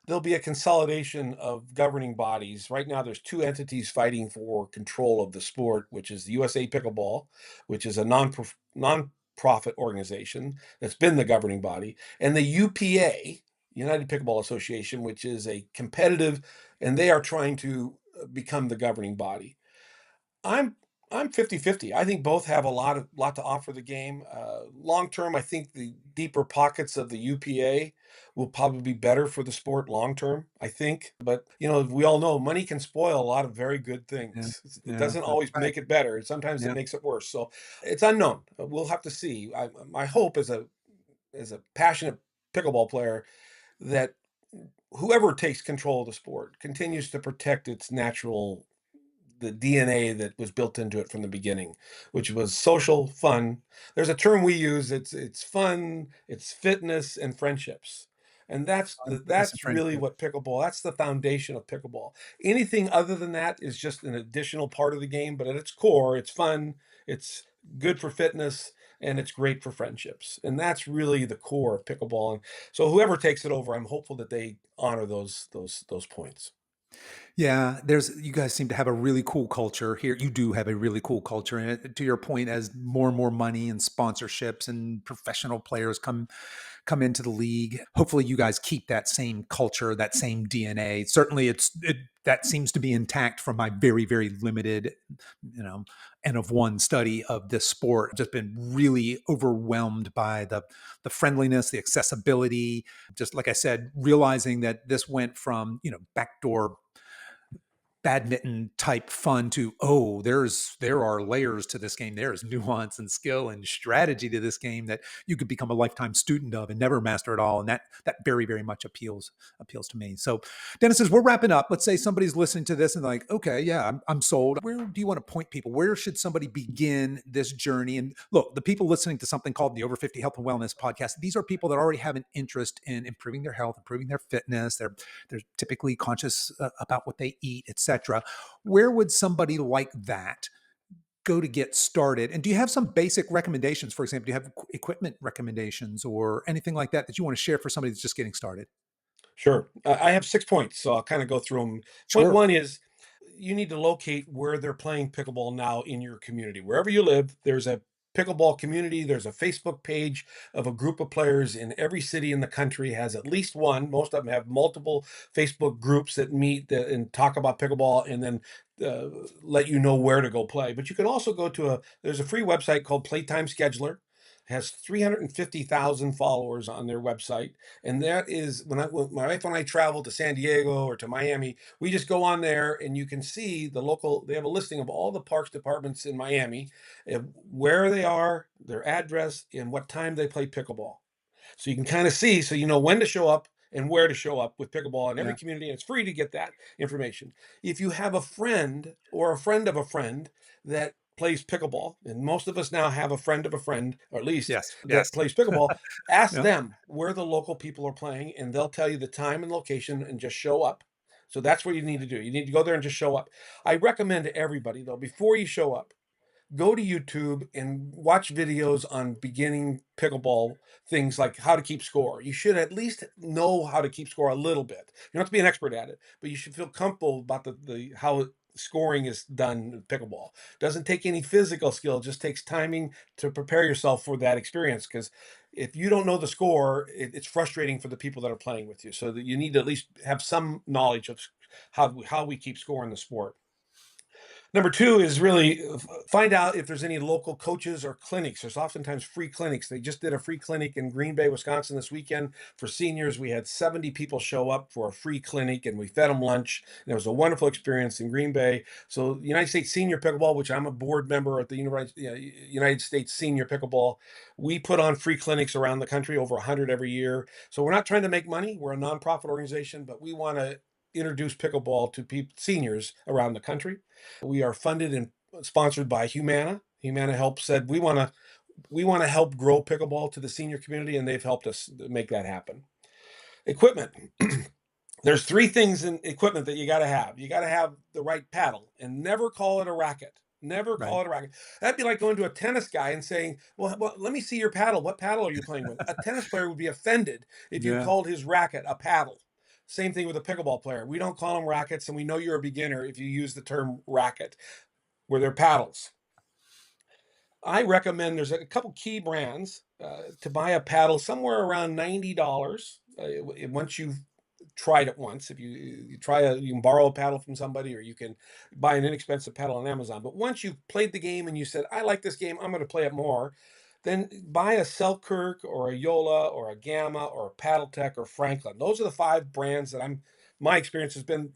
there'll be a consolidation of governing bodies. Right now, there's two entities fighting for control of the sport, which is the USA Pickleball, which is a non-profit organization that's been the governing body, and the UPA, United Pickleball Association, which is a competitive, and they are trying to become the governing body. I'm I'm 50-50. I think both have a lot to offer the game. Long term, I think the deeper pockets of the UPA will probably be better for the sport long term, I think. But we all know money can spoil a lot of very good Yeah. things. It Yeah. doesn't That's always right. make it better. Sometimes it Yeah. makes it worse. So it's unknown. We'll have to see. My hope as a passionate pickleball player that whoever takes control of the sport continues to protect its natural the DNA that was built into it from the beginning, which was social fun. There's a term we use. It's fun, it's fitness, and friendships, and Fun, fitness, and that's really friendship. what pickleball. That's the foundation of pickleball. Anything other than that is just an additional part of the game. But at its core, it's fun. It's good for fitness. And it's great for friendships, and that's really the core of pickleball. And so, whoever takes it over, I'm hopeful that they honor those points. Yeah, you guys seem to have a really cool culture here. You do have a really cool culture, and to your point, as more and more money and sponsorships and professional players come into the league, hopefully you guys keep that same culture, that same DNA. Certainly, that seems to be intact from my very, very limited, N of one study of this sport. Just been really overwhelmed by the friendliness, the accessibility. Just like I said, realizing that this went from backdoor badminton type fun to, there are layers to this game. There's nuance and skill and strategy to this game that you could become a lifetime student of and never master it all. And that very, very much appeals to me. So Dennis, as we're wrapping up, let's say somebody's listening to this and like, okay, yeah, I'm sold. Where do you want to point people? Where should somebody begin this journey? And look, the people listening to something called the Over 50 Health and Wellness Podcast, these are people that already have an interest in improving their health, improving their fitness. They're typically conscious about what they eat, etc. Where would somebody like that go to get started? And do you have some basic recommendations? For example, do you have equipment recommendations or anything like that you want to share for somebody that's just getting started? Sure. I have 6 points, so I'll kinda go through them. Point Sure. 1 is you need to locate where they're playing pickleball now in your community. Wherever you live, there's a pickleball community, there's a Facebook page of a group of players in every city in the country has at least one. Most of them have multiple Facebook groups that meet and talk about pickleball and then, let you know where to go play. But you can also go to there's a free website called Playtime Scheduler. It has 350,000 followers on their website, and that is when my wife and I travel to San Diego or to Miami, we just go on there and you can see they have a listing of all the parks departments in Miami, where they are, their address, and what time they play pickleball. So you can kind of see, so you know when to show up and where to show up with pickleball in every Yeah. community. And it's free to get that information. If you have a friend or a friend of a friend that plays pickleball, and most of us now have a friend of a friend, or at least Yes. that Yes. plays pickleball, ask Yeah. them where the local people are playing, and they'll tell you the time and location and just show up. So that's what you need to do. You need to go there and just show up. I recommend to everybody, though, before you show up, go to YouTube and watch videos on beginning pickleball things like how to keep score. You should at least know how to keep score a little bit. You don't have to be an expert at it, but you should feel comfortable about the how scoring is done in pickleball. Doesn't take any physical skill, it just takes timing to prepare yourself for that experience because if you don't know the score, it's frustrating for the people that are playing with you. So that you need to at least have some knowledge of how we keep score in the sport. Number 2 is really find out if there's any local coaches or clinics. There's oftentimes free clinics. They just did a free clinic in Green Bay, Wisconsin this weekend for seniors. We had 70 people show up for a free clinic and we fed them lunch. And it was a wonderful experience in Green Bay. So, United States Senior Pickleball, which I'm a board member at the United States Senior Pickleball, we put on free clinics around the country, over 100 every year. So, we're not trying to make money. We're a nonprofit organization, but we want to introduce pickleball to seniors around the country. We are funded and sponsored by Humana. Humana Help said we want to help grow pickleball to the senior community, and they've helped us make that happen. Equipment. There's 3 things in equipment that you got to have. You got to have the right paddle, and never call it a racket. Never Right. call it a racket. That'd be like going to a tennis guy and saying, "Well, let me see your paddle. What paddle are you playing with?" A tennis player would be offended if you Yeah. called his racket a paddle. Same thing with a pickleball player. We don't call them rackets, and we know you're a beginner if you use the term racket, where they're paddles. I recommend there's a couple key brands to buy a paddle somewhere around $90. Once you've tried it once, if you can borrow a paddle from somebody, or you can buy an inexpensive paddle on Amazon. But once you've played the game and you said, "I like this game, I'm going to play it more," then buy a Selkirk or a Yola or a Gamma or a PaddleTech or Franklin. Those are the 5 brands that my experience has been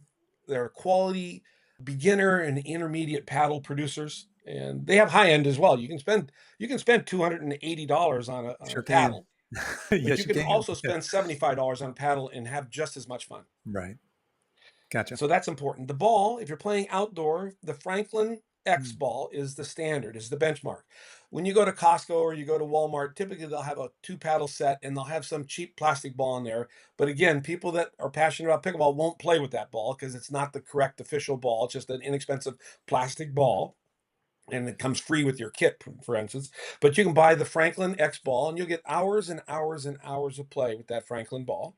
they're quality beginner and intermediate paddle producers, and they have high end as well. You can spend $280 on a Sure can. paddle, but you Yes, you can can. also Yeah. spend $75 on a paddle and have just as much fun. Right. Gotcha. So that's important. The ball, if you're playing outdoor, the Franklin X Mm. ball is the standard, is the benchmark. When you go to Costco or you go to Walmart, typically they'll have a 2 paddle set and they'll have some cheap plastic ball in there. But again, people that are passionate about pickleball won't play with that ball because it's not the correct official ball. It's just an inexpensive plastic ball. And it comes free with your kit, for instance. But you can buy the Franklin X ball and you'll get hours and hours and hours of play with that Franklin ball.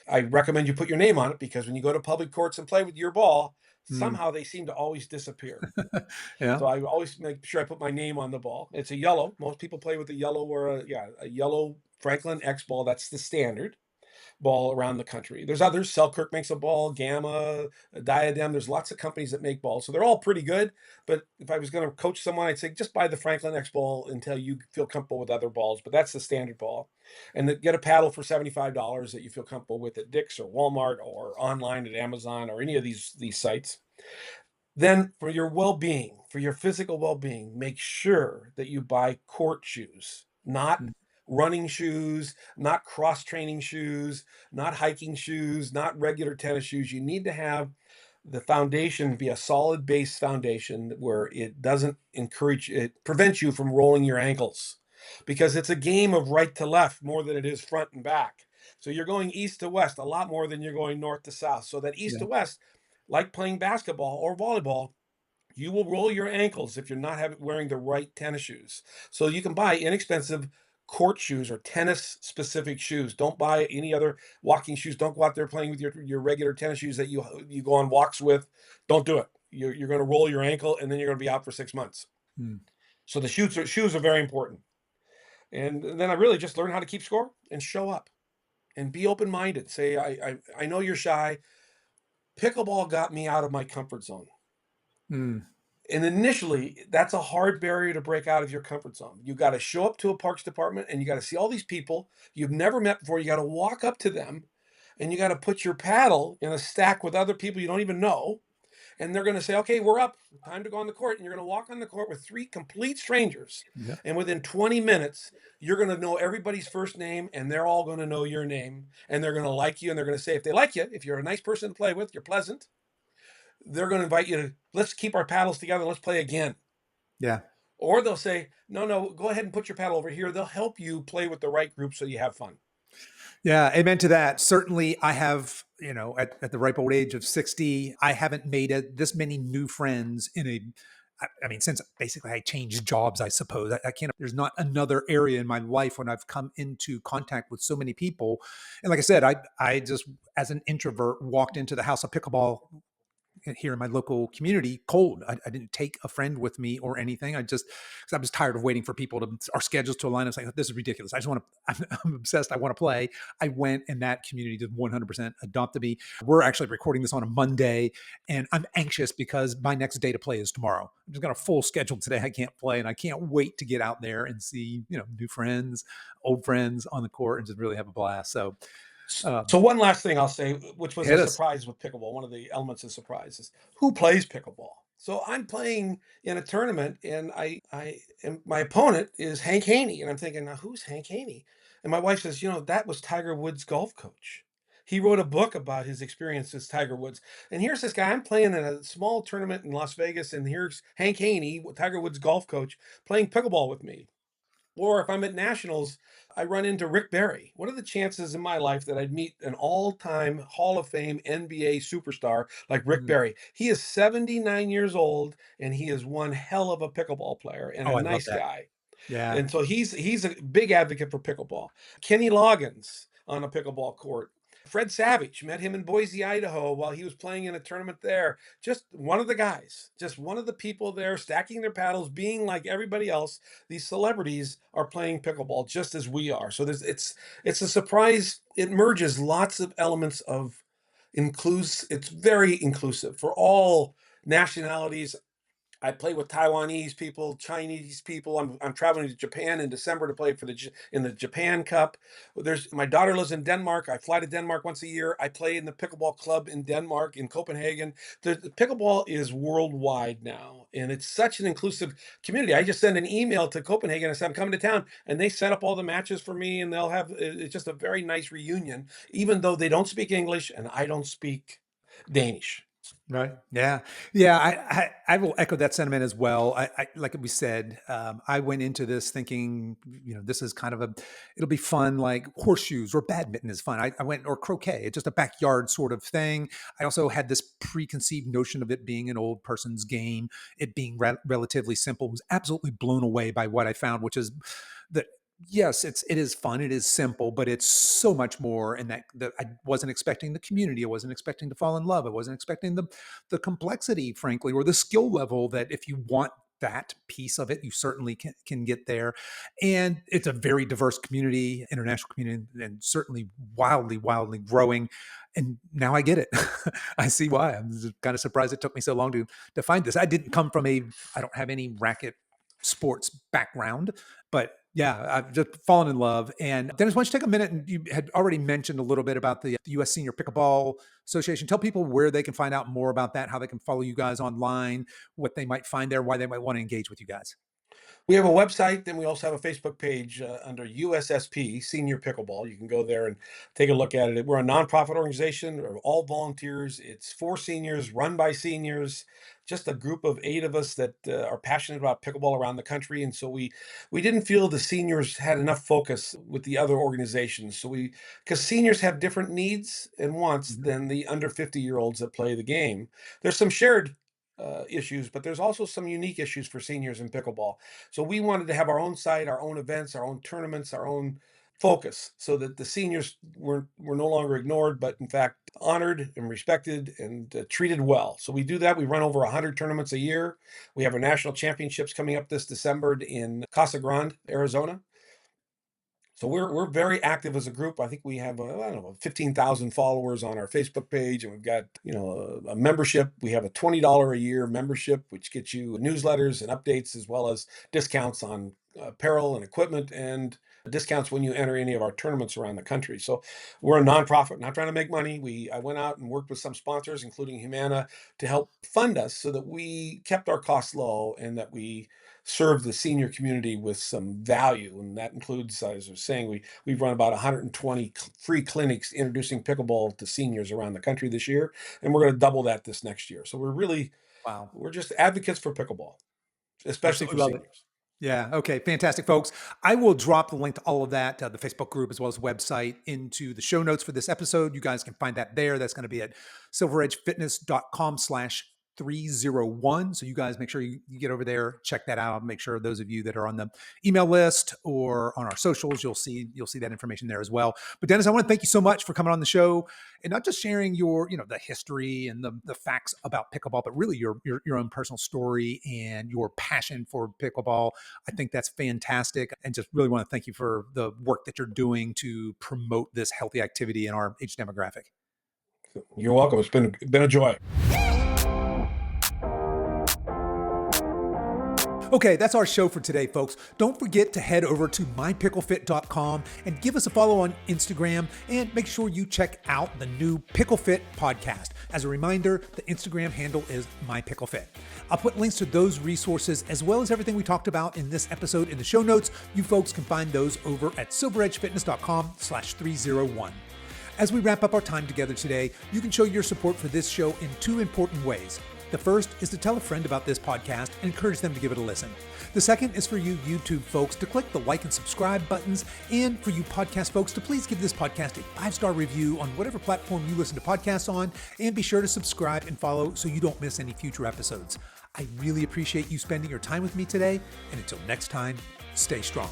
I recommend you put your name on it because when you go to public courts and play with your ball, Mm. somehow they seem to always disappear. Yeah. So I always make sure I put my name on the ball. It's a yellow. Most people play with a yellow or a yellow Franklin X ball. That's the standard ball around the country. There's others. Selkirk makes a ball, Gamma, Diadem. There's lots of companies that make balls. So they're all pretty good. But if I was going to coach someone, I'd say just buy the Franklin X ball until you feel comfortable with other balls. But that's the standard ball. And then get a paddle for $75 that you feel comfortable with at Dick's or Walmart or online at Amazon or any of these sites. Then for your well-being, for your physical well-being, make sure that you buy court shoes, not Mm. running shoes, not cross-training shoes, not hiking shoes, not regular tennis shoes. You need to have the foundation be a solid base foundation where it doesn't encourage it prevents you from rolling your ankles, because it's a game of right to left more than it is front and back. So you're going east to west a lot more than you're going north to south. So that east Yeah. to west, like playing basketball or volleyball, you will roll your ankles if you're not wearing the right tennis shoes. So you can buy inexpensive court shoes or tennis specific shoes. Don't buy any other walking shoes. Don't go out there playing with your regular tennis shoes that you go on walks with. Don't do it. You're going to roll your ankle and then you're going to be out for 6 months. Mm. So the shoes are very important. And then I really just learned how to keep score and show up and be open minded. Say I know you're shy. Pickleball got me out of my comfort zone. Mm. And initially, that's a hard barrier to break out of your comfort zone. You got to show up to a parks department and you got to see all these people you've never met before. You got to walk up to them and you got to put your paddle in a stack with other people you don't even know. And they're going to say, okay, we're up. Time to go on the court. And you're going to walk on the court with three complete strangers. Yeah. And within 20 minutes, you're going to know everybody's first name and they're all going to know your name. And they're going to like you. And they're going to say, if they like you, if you're a nice person to play with, you're pleasant, they're going to invite you to, let's keep our paddles together. Let's play again. Yeah. Or they'll say, no, no, go ahead and put your paddle over here. They'll help you play with the right group so you have fun. Yeah, amen to that. Certainly, I have, at the ripe old age of 60, I haven't made this many new friends I mean, since basically I changed jobs, I suppose. I can't, there's not another area in my life when I've come into contact with so many people. And like I said, I just, as an introvert, walked into the house of pickleball here in my local community cold. I didn't take a friend with me or anything. Because I was tired of waiting for people our schedules to align. I was like, this is ridiculous. I just want to, I'm obsessed. I want to play. I went and that community did 100% adopted me. We're actually recording this on a Monday and I'm anxious because my next day to play is tomorrow. I'm just got a full schedule today. I can't play and I can't wait to get out there and see, new friends, old friends on the court and just really have a blast. So, So one last thing I'll say, which was a hit us. surprise with pickleball. One of the elements of surprise is who plays pickleball. So I'm playing in a tournament, and I and my opponent is Hank Haney, and I'm thinking, now who's Hank Haney? And my wife says, that was Tiger Woods' golf coach. He wrote a book about his experience as Tiger Woods. And here's this guy. I'm playing in a small tournament in Las Vegas, and here's Hank Haney, Tiger Woods' golf coach, playing pickleball with me. Or if I'm at nationals, I run into Rick Barry. What are the chances in my life that I'd meet an all-time Hall of Fame NBA superstar like Rick Mm. Barry? He is 79 years old and he is one hell of a pickleball player and a Oh, I love nice that. guy. Yeah. And so he's a big advocate for pickleball. Kenny Loggins on a pickleball court. Fred Savage, met him in Boise, Idaho while he was playing in a tournament there. Just one of the guys, just one of the people there stacking their paddles, being like everybody else. These celebrities are playing pickleball just as we are. So it's a surprise. It merges lots of elements of includes. It's very inclusive for all nationalities. I play with Taiwanese people, Chinese people. I'm traveling to Japan in December to play in the Japan Cup. There's my daughter lives in Denmark. I fly to Denmark once a year. I play in the pickleball club in Denmark, in Copenhagen. The pickleball is worldwide now, and it's such an inclusive community. I just send an email to Copenhagen and say I'm coming to town, and they set up all the matches for me, and they'll have it's just a very nice reunion, even though they don't speak English and I don't speak Danish. Right. Yeah. Yeah. I will echo that sentiment as well. Like we said, I went into this thinking, this is kind of it'll be fun, like horseshoes or badminton is fun. I went, or croquet, it's just a backyard sort of thing. I also had this preconceived notion of it being an old person's game, it being relatively simple. Was absolutely blown away by what I found, which is that yes, it is fun, it is simple, but it's so much more. And that I wasn't expecting the community, I wasn't expecting to fall in love, I wasn't expecting the complexity, frankly, or the skill level that if you want that piece of it, you certainly can get there. And it's a very diverse community, international community, and certainly wildly, wildly growing. And now I get it. I see why. I'm just kind of surprised it took me so long to find this. I don't have any racket sports background, but Yeah, I've just fallen in love. And Dennis, why don't you take a minute? And you had already mentioned a little bit about the U.S. Senior Pickleball Association. Tell people where they can find out more about that, how they can follow you guys online, what they might find there, why they might want to engage with you guys. We have a website, and we also have a Facebook page under USSP, Senior Pickleball. You can go there and take a look at it. We're a nonprofit organization, we're all volunteers. It's for seniors, run by seniors, just a group of 8 of us that are passionate about pickleball around the country. And so we didn't feel the seniors had enough focus with the other organizations. So because seniors have different needs and wants Mhm. than the under 50-year-olds that play the game. There's some shared issues, but there's also some unique issues for seniors in pickleball. So we wanted to have our own site, our own events, our own tournaments, our own focus, so that the seniors were no longer ignored, but in fact honored and respected and treated well. So we do that. We run over 100 tournaments a year. We have our national championships coming up this December in Casa Grande, Arizona. So we're very active as a group. I think we have I don't know 15,000 followers on our Facebook page, and we've got a membership. We have a $20 a year membership, which gets you newsletters and updates as well as discounts on apparel and equipment and discounts when you enter any of our tournaments around the country. So we're a nonprofit, not trying to make money. I went out and worked with some sponsors, including Humana, to help fund us so that we kept our costs low and that we serve the senior community with some value. And that includes, as I was saying, we've run about 120 free clinics introducing pickleball to seniors around the country this year, and we're going to double that this next year. So Wow. we're just advocates for pickleball, especially for Absolutely love it. seniors. Yeah. Okay. Fantastic, folks. I will drop the link to all of that, the Facebook group as well as the website, into the show notes for this episode. You guys can find that there. That's going to be at silveredgefitness.com/301. So you guys make sure you get over there, check that out. Make sure those of you that are on the email list or on our socials, you'll see that information there as well. But Dennis, I want to thank you so much for coming on the show and not just sharing your, the history and the facts about pickleball, but really your own personal story and your passion for pickleball. I think that's fantastic. And just really want to thank you for the work that you're doing to promote this healthy activity in our age demographic. You're welcome. It's been a joy. Okay, that's our show for today, folks. Don't forget to head over to mypicklefit.com and give us a follow on Instagram, and make sure you check out the new PickleFit podcast. As a reminder, the Instagram handle is mypicklefit. I'll put links to those resources as well as everything we talked about in this episode in the show notes. You folks can find those over at silveredgefitness.com/301. As we wrap up our time together today, you can show your support for this show in 2 important ways. The first is to tell a friend about this podcast and encourage them to give it a listen. The second is for you YouTube folks to click the like and subscribe buttons, and for you podcast folks to please give this podcast a 5-star review on whatever platform you listen to podcasts on, and be sure to subscribe and follow so you don't miss any future episodes. I really appreciate you spending your time with me today, and until next time, stay strong.